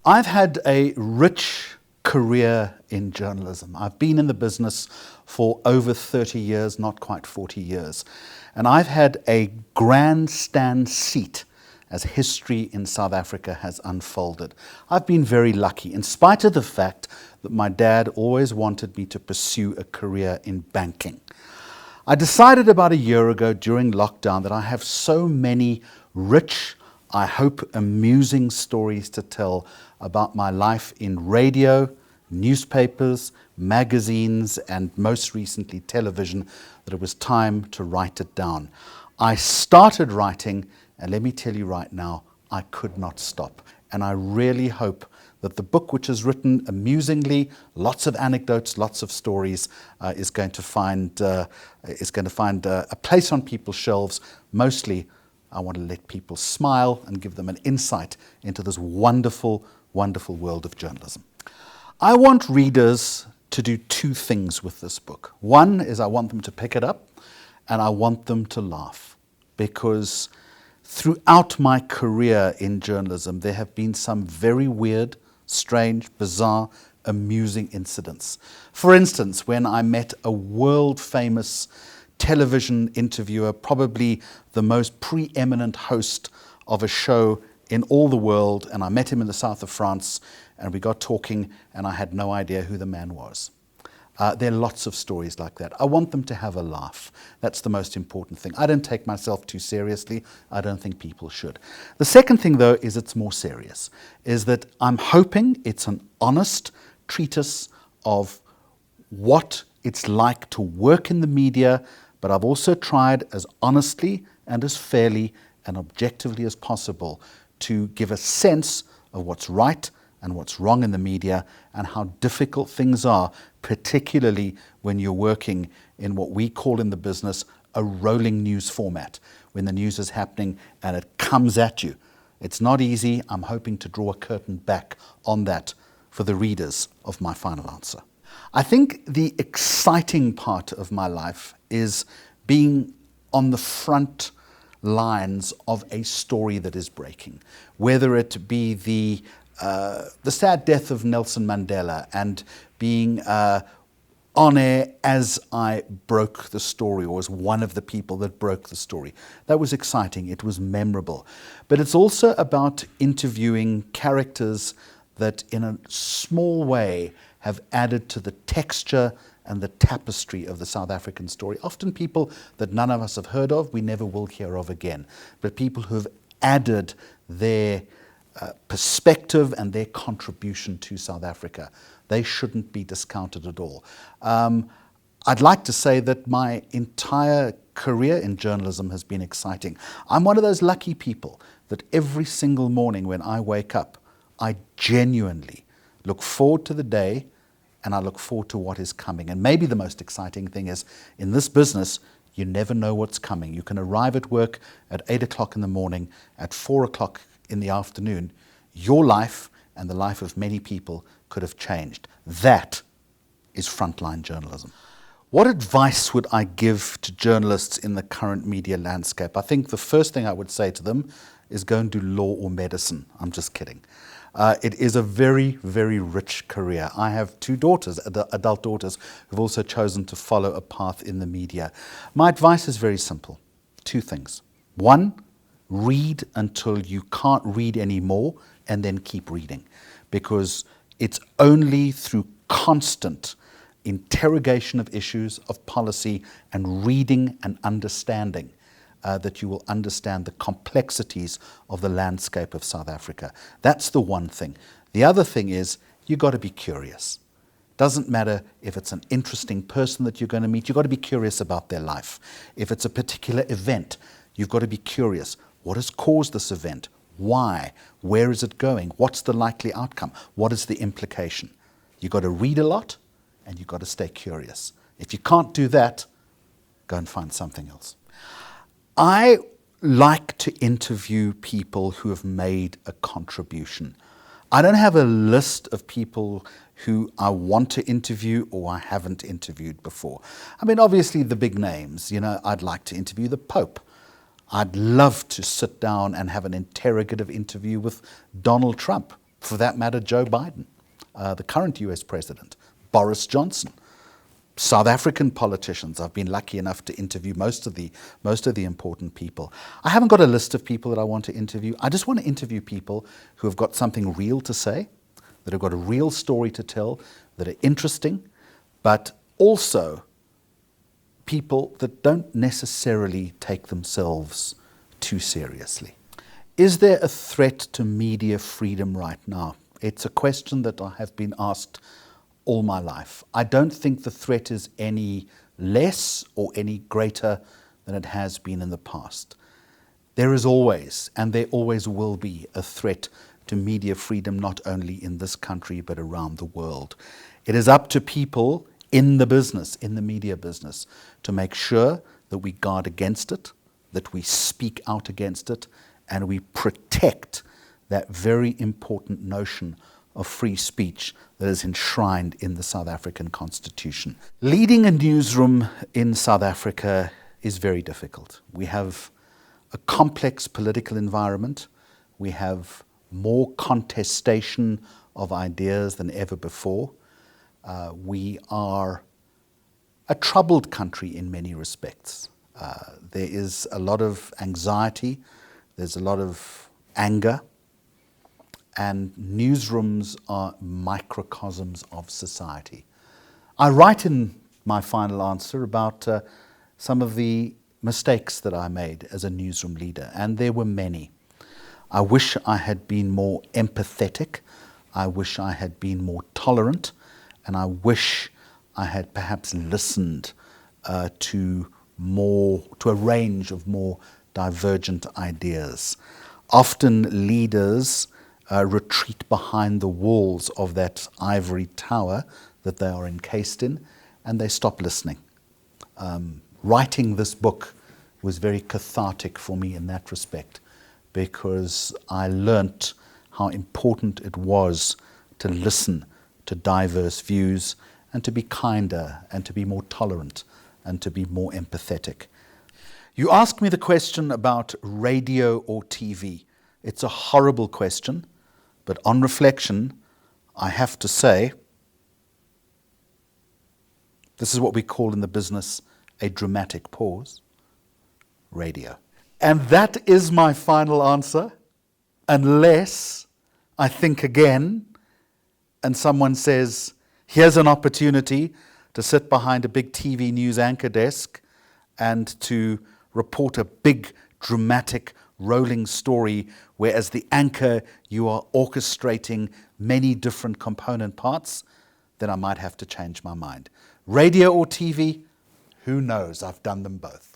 I've had a rich career in journalism. I've been in the business for over 30 years, not quite 40 years. And I've had a grandstand seat as history in South Africa has unfolded. I've been very lucky, in spite of the fact that my dad always wanted me to pursue a career in banking. I decided about a year ago during lockdown that I have so many rich, I hope amusing stories to tell about my life in radio, newspapers, magazines, and most recently television, that it was time to write it down. I started writing, and let me tell you right now, I could not stop. And I really hope that the book, which is written amusingly, lots of anecdotes, lots of stories, is going to find a place on people's shelves. Mostly, I want to let people smile and give them an insight into this wonderful, wonderful world of journalism. I want readers to do two things with this book. One is I want them to pick it up, and I want them to laugh, because throughout my career in journalism, there have been some very weird, strange, bizarre, amusing incidents. For instance, when I met a world-famous television interviewer, probably the most preeminent host of a show in all the world, and I met him in the south of France, and we got talking, and I had no idea who the man was. There are lots of stories like that. I want them to have a laugh. That's the most important thing. I don't take myself too seriously. I don't think people should. The second thing, though, is it's more serious, is that I'm hoping it's an honest treatise of what it's like to work in the media, but I've also tried as honestly and as fairly and objectively as possible to give a sense of what's right and what's wrong in the media, and how difficult things are, particularly when you're working in what we call in the business a rolling news format, when the news is happening and it comes at you. It's not easy. I'm hoping to draw a curtain back on that for the readers of my final answer. I think the exciting part of my life is being on the front lines of a story that is breaking, whether it be the sad death of Nelson Mandela, and being on air as I broke the story, or as one of the people that broke the story. That was exciting. It was memorable. But it's also about interviewing characters that in a small way have added to the texture and the tapestry of the South African story. Often people that none of us have heard of, we never will hear of again. But people who have added their perspective and their contribution to South Africa. They shouldn't be discounted at all. I'd like to say that my entire career in journalism has been exciting. I'm one of those lucky people that every single morning when I wake up, I genuinely look forward to the day, and I look forward to what is coming. And maybe the most exciting thing is, in this business, you never know what's coming. You can arrive at work at 8 o'clock in the morning, at 4 o'clock in the afternoon. Your life and the life of many people could have changed. That is frontline journalism. What advice would I give to journalists in the current media landscape? I think the first thing I would say to them is go and do law or medicine. I'm just kidding. It is a very, very rich career. I have two daughters, adult daughters, who've also chosen to follow a path in the media. My advice is very simple. Two things. One, read until you can't read anymore, and then keep reading. Because it's only through constant interrogation of issues, of policy, and reading and understanding that you will understand the complexities of the landscape of South Africa. That's the one thing. The other thing is, you've got to be curious. Doesn't matter if it's an interesting person that you're going to meet, you've got to be curious about their life. If it's a particular event, you've got to be curious. What has caused this event? Why? Where is it going? What's the likely outcome? What is the implication? You've got to read a lot, and you've got to stay curious. If you can't do that, go and find something else. I like to interview people who have made a contribution. I don't have a list of people who I want to interview or I haven't interviewed before. I mean, obviously the big names, I'd like to interview the Pope. I'd love to sit down and have an interrogative interview with Donald Trump. for that matter, Joe Biden, the current US president, Boris Johnson, South African politicians. I've been lucky enough to interview most of the important people. I haven't got a list of people that I want to interview. I just want to interview people who have got something real to say, that have got a real story to tell, that are interesting, but also people that don't necessarily take themselves too seriously. Is there a threat to media freedom right now? It's a question that I have been asked all my life. I don't think the threat is any less or any greater than it has been in the past. There is always, and there always will be, a threat to media freedom, not only in this country, but around the world. It is up to people in the business, in the media business, to make sure that we guard against it, that we speak out against it, and we protect that very important notion of free speech that is enshrined in the South African Constitution. Leading a newsroom in South Africa is very difficult. We have a complex political environment. We have more contestation of ideas than ever before. We are a troubled country in many respects. There is a lot of anxiety, there's a lot of anger, and newsrooms are microcosms of society. I write in my final answer about some of the mistakes that I made as a newsroom leader, and there were many. I wish I had been more empathetic, I wish I had been more tolerant, and I wish I had perhaps listened to a range of more divergent ideas. Often leaders retreat behind the walls of that ivory tower that they are encased in, and they stop listening. Writing this book was very cathartic for me in that respect, because I learnt how important it was to listen to diverse views and to be kinder and to be more tolerant and to be more empathetic. You asked me the question about radio or TV. It's a horrible question, but on reflection, I have to say, this is what we call in the business a dramatic pause: radio. And that is my final answer, unless I think again and someone says, here's an opportunity to sit behind a big TV news anchor desk and to report a big, dramatic, rolling story where as the anchor you are orchestrating many different component parts, then I might have to change my mind. Radio or TV, who knows? I've done them both.